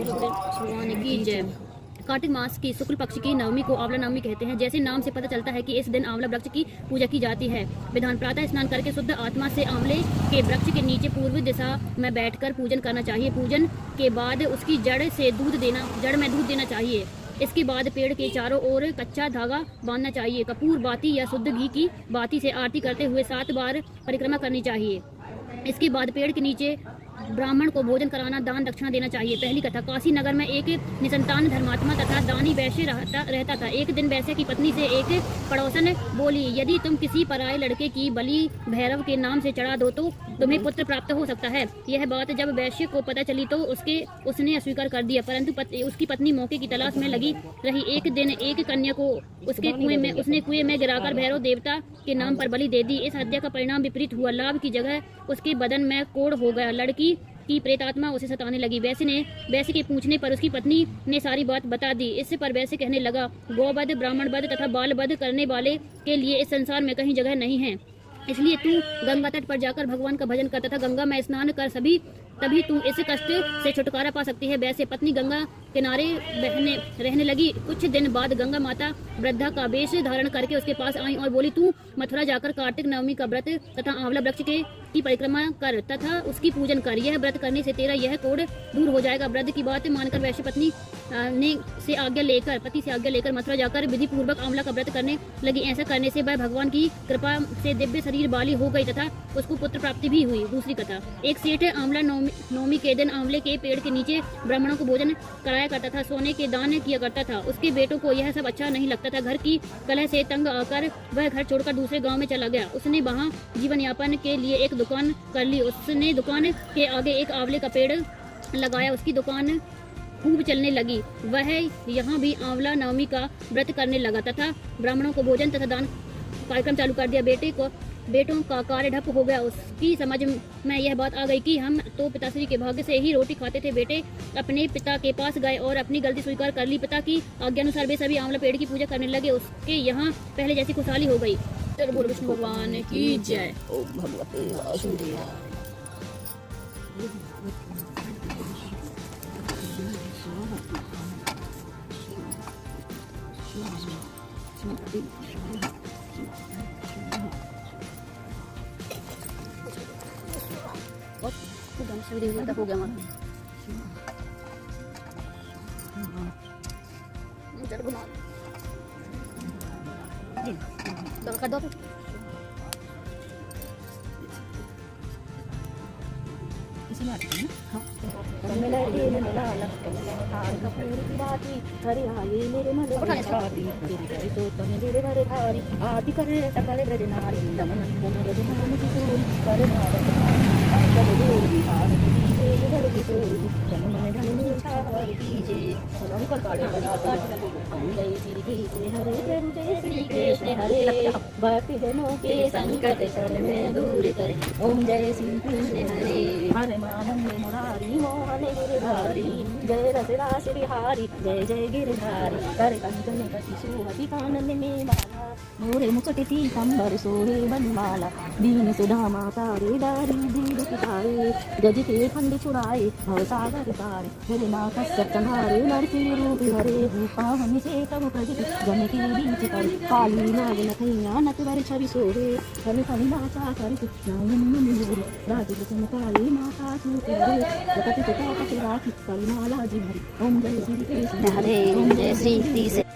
भगवान की जय। कार्तिक मास की शुक्ल पक्ष की नवमी को आंवला नवमी कहते हैं। जैसे नाम से पता चलता है कि इस दिन आंवला वृक्ष की पूजा की जाती है। विधान प्रातः स्नान करके शुद्ध आत्मा से आंवले के वृक्ष के नीचे पूर्व दिशा में बैठकर पूजन करना चाहिए। पूजन के बाद उसकी जड़ में दूध देना चाहिए। इसके बाद पेड़ के चारों ओर कच्चा धागा बांधना चाहिए। कपूर बाती या शुद्ध घी की बाती से आरती करते हुए 7 बार परिक्रमा करनी चाहिए। इसके बाद पेड़ के नीचे ब्राह्मण को भोजन कराना, दान दक्षिणा देना चाहिए। पहली कथा। काशी नगर में एक निसंतान धर्मात्मा तथा दानी वैश्य रहता था। एक दिन वैश्य की पत्नी से एक पड़ोसन बोली, यदि तुम किसी पराये लड़के की बलि भैरव के नाम से चढ़ा दो तो तुम्हें पुत्र प्राप्त हो सकता है। यह बात जब वैश्य को पता चली तो उसने अस्वीकार कर दिया, परंतु उसकी पत्नी मौके की तलाश में लगी रही। एक दिन एक कन्या को उसने कुएं में गिराकर भैरव देवता के नाम पर बलि दे दी। इस हत्या का परिणाम विपरीत हुआ। लाभ की जगह उसके बदन में कोढ़ हो गया। लड़की की प्रेतात्मा उसे सताने लगी। वैश्य के पूछने पर उसकी पत्नी ने सारी बात बता दी। इस पर वैश्य कहने लगा, गौवध, ब्राह्मण वध तथा बाल वध करने वाले के लिए इस संसार में कहीं जगह नहीं है। इसलिए तू गंगा तट पर जाकर भगवान का भजन कर तथा गंगा में स्नान कर, तभी तू इस कष्ट से छुटकारा पा सकती है। वैसे पत्नी गंगा किनारे रहने लगी। कुछ दिन बाद गंगा माता वृद्धा का वेश धारण करके उसके पास आई और बोली, तू मथुरा जाकर कार्तिक नवमी का व्रत तथा आंवला वृक्ष की परिक्रमा कर तथा उसकी पूजन कर। यह व्रत करने से तेरा यह कोढ़ दूर हो जाएगा। वृद्ध की बात मानकर वैश्य पति से आज्ञा लेकर मथुरा जाकर विधि पूर्वक आंवला का व्रत करने लगी। ऐसा करने से वह भगवान की कृपा से दिव्य शरीर वाली हो गई तथा उसको पुत्र प्राप्ति भी हुई। दूसरी कथा। एक सेठ आंवला नवमी के दिन आंवले के पेड़ के नीचे ब्राह्मणों को भोजन कराया करता था, सोने के दान किया करता था। उसके बेटों को यह सब अच्छा नहीं लगता था। घर की कलह से तंग आकर वह घर छोड़कर दूसरे गांव में चला गया। उसने वहां जीवन यापन के लिए एक दुकान कर ली। उसने दुकान के आगे एक आंवले का पेड़ लगाया। उसकी दुकान खूब चलने लगी। वह यहाँ भी आंवला नवमी का व्रत करने लगा तथा ब्राह्मणों को भोजन तथा दान कार्यक्रम चालू कर दिया। बेटों का कार्य ठप हो गया। उसकी समझ में यह बात आ गई कि हम तो पिताश्री के भाग्य से ही रोटी खाते थे। बेटे अपने पिता के पास गए और अपनी गलती स्वीकार कर ली। पिता की आज्ञा अनुसार वे सभी आंवला पेड़ की पूजा करने लगे। उसके यहाँ पहले जैसी खुशहाली हो गई। बोल विष्णु भगवान की जय। ओम भगवते वासुदेवाय। हो गया कर दो। भक्ति जनों के संकट में दूर करे। ओम जय श्री कृष्ण हरे हरे मानंद मुरारी मोहन गिरधारी जय रसरा श्रीहारी जय जय गिरधारी कर कंचन कटी सुमति कानन में माला मोरे मुकुट पीतांबर सोहे बनमाला दीन सुधा माता रे दारी दीन पिताए गज के फंड छुड़ाए भव सागर तारे भोलेना कसर संहारे नरसिंह रूप हरे पावन से तब प्रगति जन के बीच कर काली नाग नथैया नटवर छवि सोहे फल फल नाचा कर नायन मुनि राज काली माता सूत हरे जगत पिता कति राखी करुणाला जी हरि। ओम जय श्री कृष्ण हरे। ओम जय श्री कृष्ण।